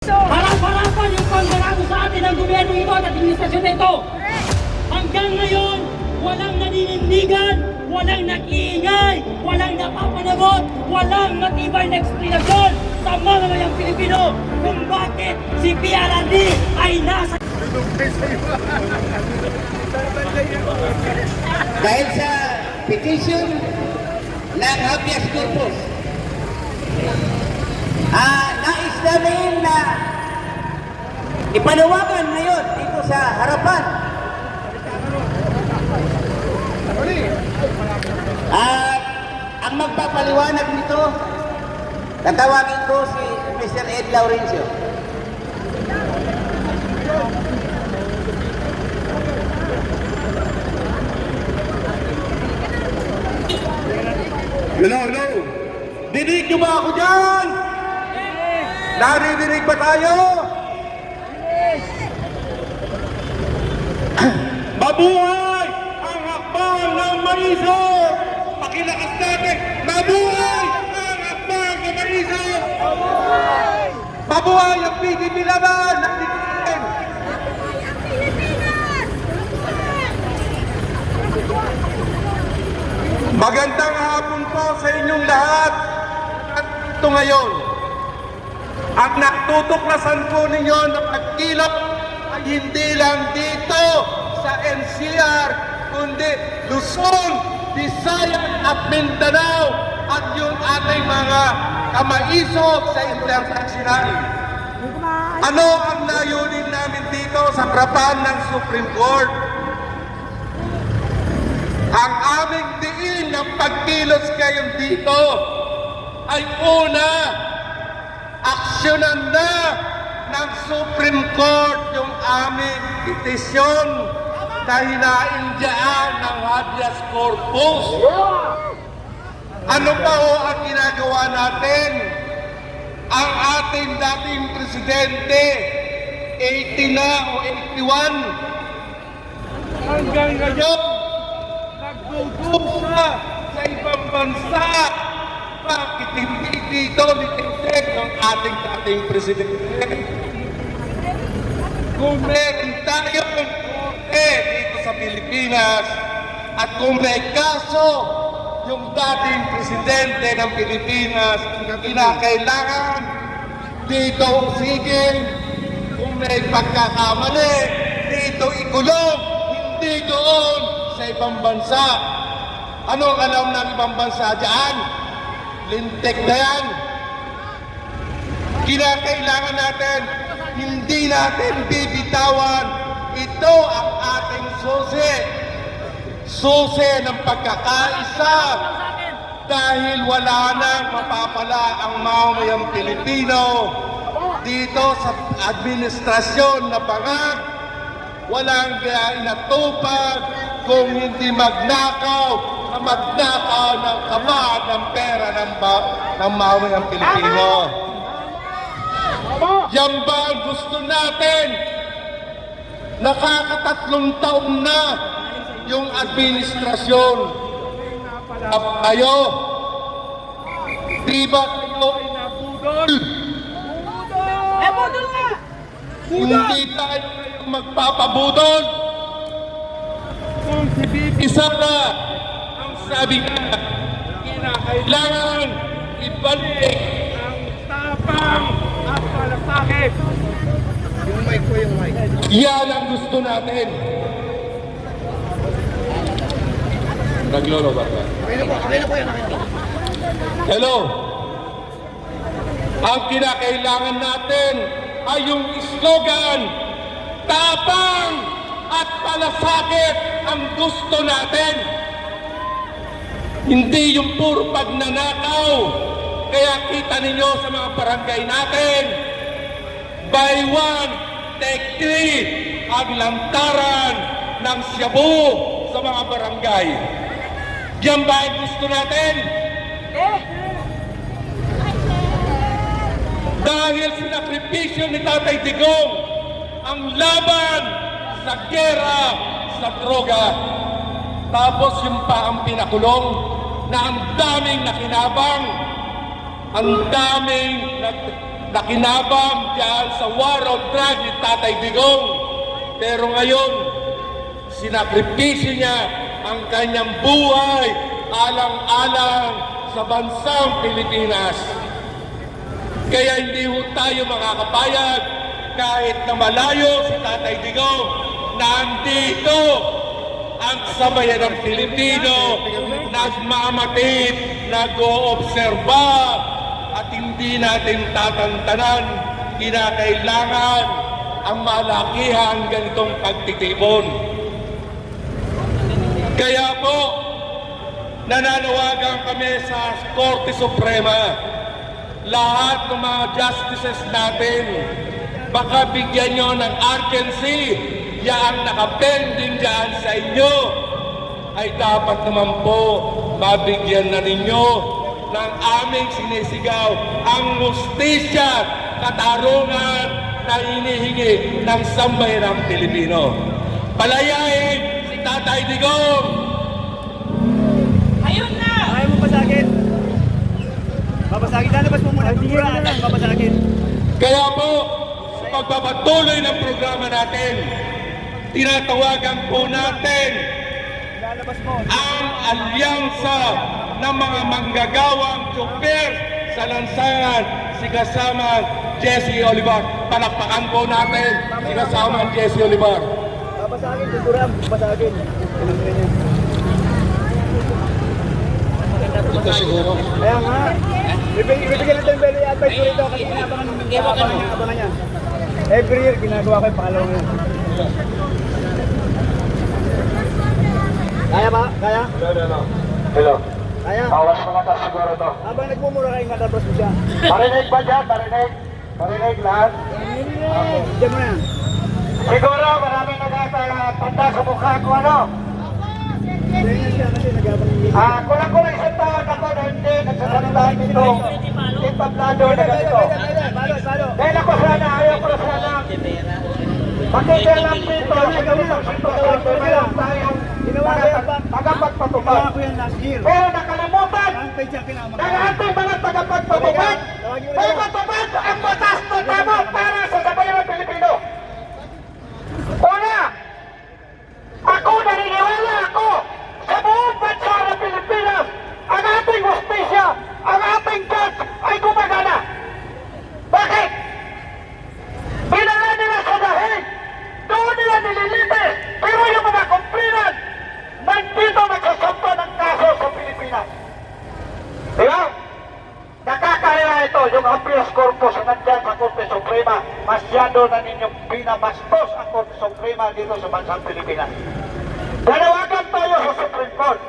Harap-harapan yung panggarado sa atin ng gobyerno ito at administrasyon na ito. Hanggang ngayon, walang naninindigan, walang nag-iingay, walang napapanagot, walang matibay na eksplanasyon sa mamamayang Pilipino kung bakit si PRRD ay nasa... Dahil sa petition ng habeas corpus, nais namin na ipanawagan ngayon dito sa harapan. At ang magpapaliwanag nito, tatawagin ko si Mr. Ed Laurencio. Hello. Dinig niyo ba ako dyan? Naririnig ba tayo? Mabuhay ang hakbang ng Mariso! Pakilakas natin! Mabuhay ang hakbang ng Mariso! Mabuhay ang PDP laban! Magandang hapon po sa inyong lahat. At ito ngayon, at natutuklasan po ninyo na pagkilap ay hindi lang dito sa NCR, kundi Luzon, Visayas at Mindanao at yung ating mga kamaisog sa international. Ano ang layunin namin dito sa harapan ng Supreme Court? Ang aming diin ng pagkilos ngayon dito ay una, aksyonan na ng Supreme Court yung aming petisyon na hinaindyaan ng habeas corpus. Ano pa ho ang ginagawa natin? Ang ating dating presidente, 80 na o 81, hanggang ngayon, nagdudusa sa ibang bansa. Bakit hindi dito nititig ng ating dating presidente? Kung meron tayong korte dito sa Pilipinas at kung may kaso yung dating presidente ng Pilipinas na kinakailangan dito usigin, kung may pagkakamali dito ikulong, hindi doon sa ibang bansa. Ano ang alam ng ibang bansa dyan? Lintik na yan. Kinakailangan natin, hindi natin bibitawan. Ito ang ating susi. Susi ng pagkakaisa. Dahil wala nang mapapala ang mamamayang Pilipino dito sa administrasyon na bangag. Walang inatupag kung hindi magnakaw ng kapat ng pera ng mamamayang Pilipino. Yan ba ang gusto natin? Nakakatatlong taon na yung administrasyon. Kayo, di ba kayo ay nabudol? Nabudol nga! Hindi tayo magpapabudol. Kung si Bibi Sara ang sabi niya, kinakailangan ibalik ang tapang at malasakit. Yung mic po, yung mic. Yan ang gusto natin. Naglolo ba? Okay na po yan. Hello. Ang kinakailangan natin ay yung slogan, tapang at palasakit ang gusto natin. Hindi yung puro pagnanakaw. Kaya kita ninyo sa mga barangay natin, buy one, take three, ang lantaran ng shabu sa mga barangay. Yan ba ang gusto natin? Dahil sinakripisyo ni Tatay Digong ang laban sa gera sa droga. Tapos yung pa ang pinakulong na ang daming nakinabang, ang daming nakinabang dyan sa war on drug ni Tatay Digong. Pero ngayon, sinakripisyo niya ang kanyang buhay alang-alang sa bansang Pilipinas. Kaya hindi ho tayo makakapayag kahit na malayo si Tatay Digong, nandito ang sabayan ng Pilipino, nagmamatid, nag-oobserba, at hindi natin tatantanan, kinakailangan ang malakihan ganitong pagtitipon. Kaya po, nananawagan kami sa Korte Suprema, lahat ng mga justices natin, baka bigyan nyo ng urgency, yang nakapending dyan sa inyo, ay dapat naman po mabigyan na ninyo ng aming sinisigaw ang hustisya, katarungan na hinihingi ng sambayanang Pilipino. Palayain si Tatay Digong! Ayun na! Ayaw mo pasagin. Babasagin. Lalabas mo muna. Babasagin. Kaya po, sa pagpapatuloy ng programa natin, tinatawagan po natin Lalabas mo. ang alyansa ng mga manggagawang tsuper sa lansangan, si kasama Jesse Olivar. Palakpakan po natin si kasama Jesse Olivar. Babasagin. Tuturam. Babasagin. Ito siguro. Kaya nga. Ibigyan natin yung belly advice ko rito kasi abangan niya. Every year, ginagawa ko yung pangalawang yun. Kaya ba? Kaya? Hello. Kaya? Awas mga ta siguro to. Habang nagmumura kayo, matabas mo siya. Parinig ba dyan? Parinig? Parinig lahat? Diyan mo na yan. Siguro maraming nagtatanda sa mukha ko ano? Ganyan siya kasi nag-abang yung Kulang-kulang isang taon ako na hindi nagsasalitaan nito. Itablado na ganito. Balo. Dahil ako sana, ayaw ko sana. Makikialam dito sa ganitong sitwasyon. Mayroon tayong tagapagpatupad. Ginawa ko yan last year. Pero nakalimutan Rampage ang kinamang. ng ating mga tagapagpatupad. May matupad ang batas na tama para sa sabayan ng Pilipino. Una, ako naniniwala ako sa buong bansa ng Pilipinas, ang ating hustisya, ang ating judge ay gumagana. Bakit? Pinala nila sa dahig, doon nila nililitis, pero yung mga kumplinan, nandito nagsasampa ng kaso sa Pilipinas. Di ba? Nakakahiya ito, yung habeas corpus na nandyan sa Korte Suprema, masyado na ninyong binabastos ang Korte Suprema dito sa bansang Pilipinas. Dalawagan tayo sa Supreme Court.